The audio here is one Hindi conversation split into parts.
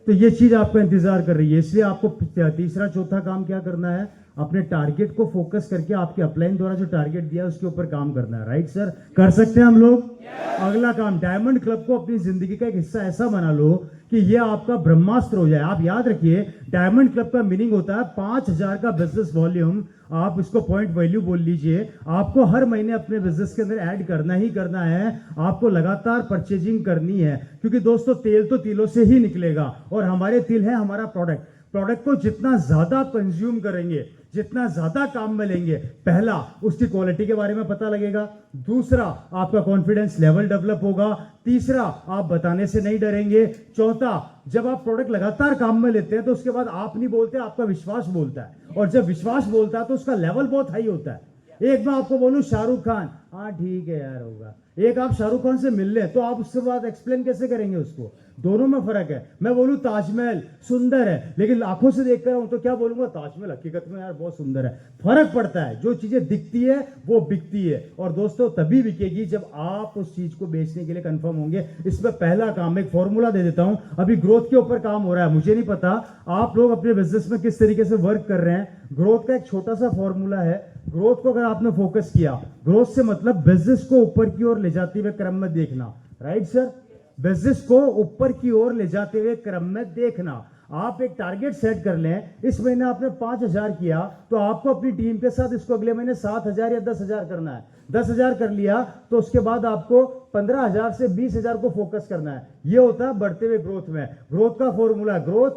तो ये चीज आपका इंतजार कर रही है। इसलिए आपको तीसरा चौथा काम क्या करना है, अपने टारगेट को फोकस करके आपके अपलाइन द्वारा जो टारगेट दिया है उसके ऊपर काम करना है। राइट सर, कर सकते हैं हम लोग। अगला काम, डायमंड क्लब को अपनी जिंदगी का एक हिस्सा ऐसा बना लो कि ये आपका ब्रह्मास्त्र हो जाए। आप याद रखिए, डायमंड क्लब का मीनिंग होता है 5,000 का बिजनेस वॉल्यूम। आप इसको पॉइंट वैल्यू बोल लीजिए। आपको हर महीने अपने बिजनेस के अंदर ऐड करना ही करना है। आपको लगातार परचेजिंग करनी है, क्योंकि दोस्तों तेल तो तिलों से ही निकलेगा और हमारे तिल है हमारा प्रोडक्ट को जितना ज्यादा कंज्यूम करेंगे, जितना ज्यादा काम में लेंगे, पहला उसकी क्वालिटी के बारे में पता लगेगा, दूसरा आपका कॉन्फिडेंस लेवल डेवलप होगा, तीसरा आप बताने से नहीं डरेंगे, चौथा जब आप प्रोडक्ट लगातार काम में लेते हैं तो उसके बाद आप नहीं बोलते, आपका विश्वास बोलता है, और जब विश्वास बोलता है तो उसका लेवल बहुत हाई होता है। एक मैं आपको बोलूं शाहरुख खान, हाँ ठीक है यार होगा, एक आप शाहरुख खान से मिल ले तो आप उसके बाद एक्सप्लेन कैसे करेंगे उसको, दोनों में फर्क है। मैं बोलूं ताजमहल सुंदर है, लेकिन आंखों से देख कर हूं तो क्या बोलूंगा, ताजमहल हकीकत में यार बहुत सुंदर है। फर्क पड़ता है, जो चीजें दिखती है वो बिकती है, और दोस्तों तभी बिकेगी जब आप उस चीज को बेचने के लिए कंफर्म होंगे। इसमें पहला काम, एक फॉर्मूला दे देता हूं, अभी ग्रोथ के ऊपर काम हो रहा है, मुझे नहीं पता आप लोग अपने बिजनेस में किस तरीके से वर्क कर रहे हैं। ग्रोथ का एक छोटा सा फॉर्मूला है, ग्रोथ को अगर आपने फोकस किया, ग्रोथ से मतलब बिजनेस को ऊपर की ओर ले जाते हुए क्रम में देखना। राइट सर, बिजनेस को ऊपर की ओर ले जाते हुए क्रम में देखना। आप एक टारगेट सेट कर लें, इस महीने आपने 5,000 किया तो आपको अपनी टीम के साथ इसको अगले महीने 7,000 या 10,000 करना है। 10,000 कर लिया तो उसके बाद आपको 15,000 से 20,000 को फोकस करना है। यह होता है बढ़ते हुए ग्रोथ में। ग्रोथ का formula, growth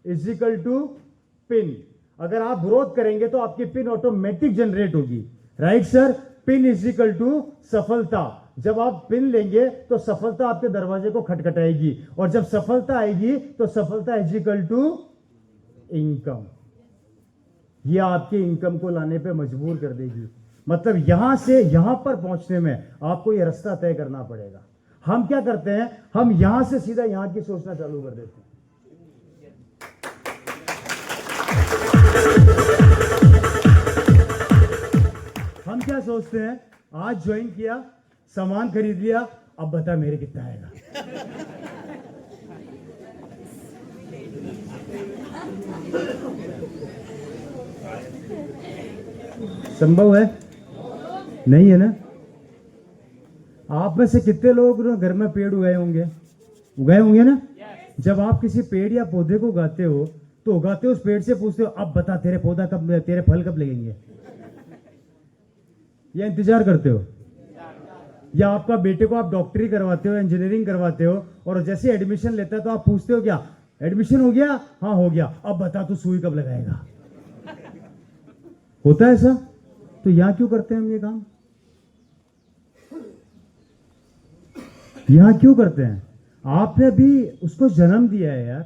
is equal to pin. अगर आप ग्रोथ करेंगे तो आपकी पिन ऑटोमेटिक जनरेट होगी। Right sir, pin is equal to सफलता। जब आप पिन लेंगे तो सफलता आपके दरवाजे को खटखटाएगी, और जब सफलता आएगी तो सफलता इज इक्वल टू इनकम। यह आपके इनकम को लाने पे मजबूर कर देगी। मतलब यहां से यहां पर पहुंचने में आपको यह रास्ता तय करना पड़ेगा। हम क्या करते हैं, हम यहां से सीधा यहां की सोचना चालू कर देते हैं। हम क्या सोचते हैं, आज ज्वाइन किया, सामान खरीद लिया, अब बता मेरे कितना आएगा। संभव है? नहीं है ना? आप में से कितने लोग घर में पेड़ उगाए होंगे ना? जब आप किसी पेड़ या पौधे को उगाते हो तो उगाते हो, उस पेड़ से पूछते हो अब बता तेरे पौधा कब, तेरे फल कब लगेंगे, या इंतजार करते हो? या आपका बेटे को आप डॉक्टरी करवाते हो, इंजीनियरिंग करवाते हो, और जैसे एडमिशन लेता है तो आप पूछते हो क्या एडमिशन हो गया? हाँ हो गया, अब बता तू सुई कब लगाएगा। होता है ऐसा? तो यहां क्यों करते हैं हम ये काम? यहां क्यों करते हैं? आपने भी उसको जन्म दिया है यार,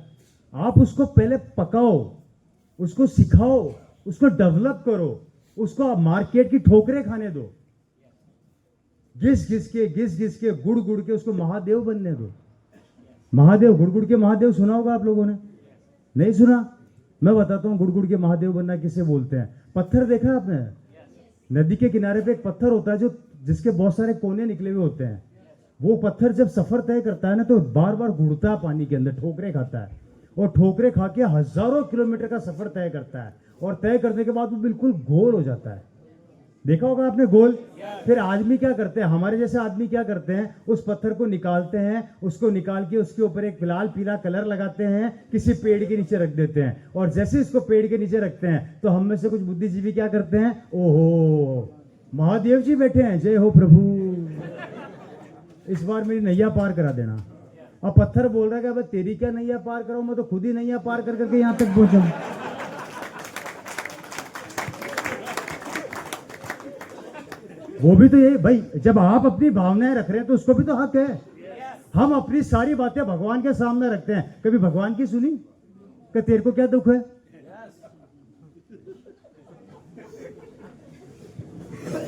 आप उसको पहले पकाओ, उसको सिखाओ, उसको डेवलप करो, उसको आप मार्केट की ठोकरें खाने दो, घिस घिस के गुड़ गुड़ के उसको महादेव बनने दो। महादेव, गुड़ गुड़ के महादेव सुना होगा आप लोगों ने, नहीं सुना? मैं बताता हूं गुड़ गुड़ के महादेव बनना किसे बोलते हैं। पत्थर देखा है आपने? नदी के किनारे पे एक पत्थर होता है जो जिसके बहुत सारे कोने निकले हुए होते हैं। वो पत्थर जब सफर तय करता है ना तो बार बार घुड़ता है पानी के अंदर, ठोकरे खाता है, और ठोकरे खा के हजारों किलोमीटर का सफर तय करता है, और तय करने के बाद वो बिल्कुल गोल हो जाता है। देखा होगा आपने गोल। फिर आदमी क्या करते हैं, हमारे जैसे आदमी क्या करते हैं, उस पत्थर को निकालते हैं, उसको निकाल के उसके ऊपर एक लाल पीला कलर लगाते हैं, किसी पेड़ के नीचे रख देते हैं, और जैसे इसको पेड़ के नीचे रखते हैं तो हम में से कुछ बुद्धिजीवी क्या करते हैं, ओहो महादेव जी बैठे हैं, जय हो प्रभु, इस बार मेरी नैया पार करा देना। अब पत्थर बोल रहा है कि अब तेरी क्या नैया पार करो, मैं तो खुद ही नैया पार कर करके यहां तक पहुंचा। वो भी तो यही भाई, जब आप अपनी भावनाएं रख रहे हैं तो उसको भी तो हक है। हम अपनी सारी बातें भगवान के सामने रखते हैं, कभी भगवान की सुनी कि तेरे को क्या दुख है?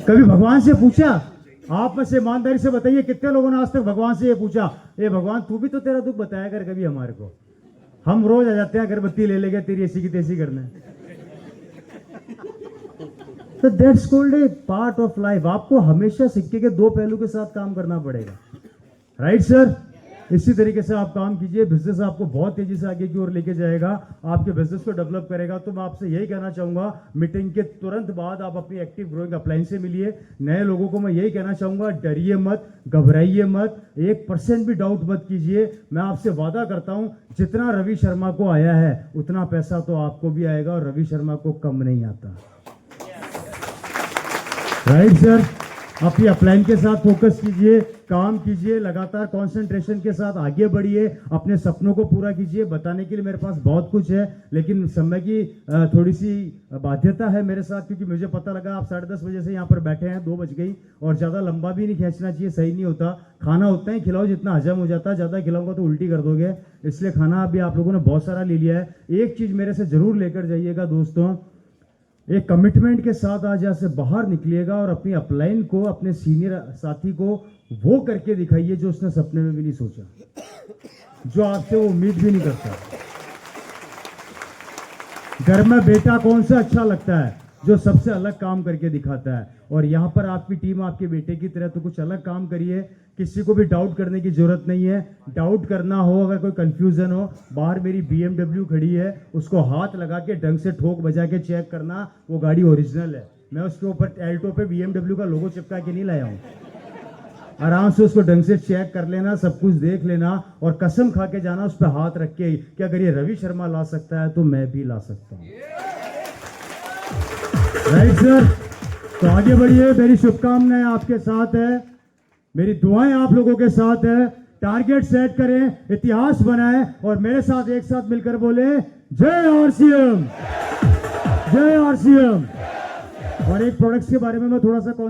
कभी भगवान से पूछा? आप में से ईमानदारी से बताइए कितने लोगों ने आज तक भगवान से ये पूछा, ए भगवान तू भी तो तेरा दुख बताया कर कभी हमारे को। हम रोज आ जाते हैं अगरबत्ती ले लेंगे तेरी ऐसी की तैसी करने। तो that's called a part of life. आपको हमेशा सिक्के के दो पहलू के साथ काम करना पड़ेगा। Right sir? इसी तरीके से आप काम कीजिए, बिजनेस आपको बहुत तेजी से आगे की ओर लेके जाएगा, आपके बिजनेस को डेवलप करेगा। तो मैं आपसे यही कहना चाहूंगा, मीटिंग के तुरंत बाद आप अपनी एक्टिव ग्रोइंग अपलाइन से मिलिए। नए लोगों को मैं यही कहना चाहूंगा, डरिए मत, घबराइए मत, 1% भी डाउट मत कीजिए। मैं आपसे वादा करता हूं, जितना रवि शर्मा को आया है उतना पैसा तो आपको भी आएगा, और रवि शर्मा को कम नहीं आता। राइट सर, अपनी अपलाइन के साथ फोकस कीजिए, काम कीजिए, लगातार कंसंट्रेशन के साथ आगे बढ़िए, अपने सपनों को पूरा कीजिए। बताने के लिए मेरे पास बहुत कुछ है, लेकिन समय की थोड़ी सी बाध्यता है मेरे साथ, क्योंकि मुझे पता लगा आप 10:30 बजे से यहाँ पर बैठे हैं, 2 बज गई, और ज़्यादा लंबा भी नहीं खींचना चाहिए, सही नहीं होता। खाना उतना ही खिलाओ जितना हजम हो जाता है, ज़्यादा खिलाऊंगा तो उल्टी कर दोगे, इसलिए खाना अभी आप लोगों ने बहुत सारा ले लिया है। एक चीज़ मेरे से ज़रूर लेकर जाइएगा दोस्तों, एक कमिटमेंट के साथ आज यहाँ से बाहर निकलिएगा और अपनी अपलाइन को, अपने सीनियर साथी को वो करके दिखाइए जो उसने सपने में भी नहीं सोचा, जो आपसे वो उम्मीद भी नहीं करता। घर में बेटा कौन सा अच्छा लगता है, जो सबसे अलग काम करके दिखाता है। और यहाँ पर आपकी टीम आपके बेटे की तरह, तो कुछ अलग काम करिए, किसी को भी डाउट करने की जरूरत नहीं है। डाउट करना हो, अगर कोई कंफ्यूजन हो, बाहर मेरी BMW खड़ी है, उसको हाथ लगा के ढंग से ठोक बजा के चेक करना, वो गाड़ी ओरिजिनल है। मैं उसके ऊपर एल्टो पे BMW का लोगो चिपका के नहीं लाया हूँ। आराम से उसको ढंग से चेक कर लेना, सब कुछ देख लेना, और कसम खा के जाना उस पर हाथ रख के कि अगर ये रवि शर्मा ला सकता है तो मैं भी ला सकता हूँ। राइट सर, तो आगे बढ़िए, मेरी शुभकामनाएं आपके साथ है, मेरी दुआएं आप लोगों के साथ है। टारगेट सेट करें, इतिहास बनाएं, और मेरे साथ एक साथ मिलकर बोले जय RCM, जय RCM। और एक प्रोडक्ट्स के बारे में मैं थोड़ा सा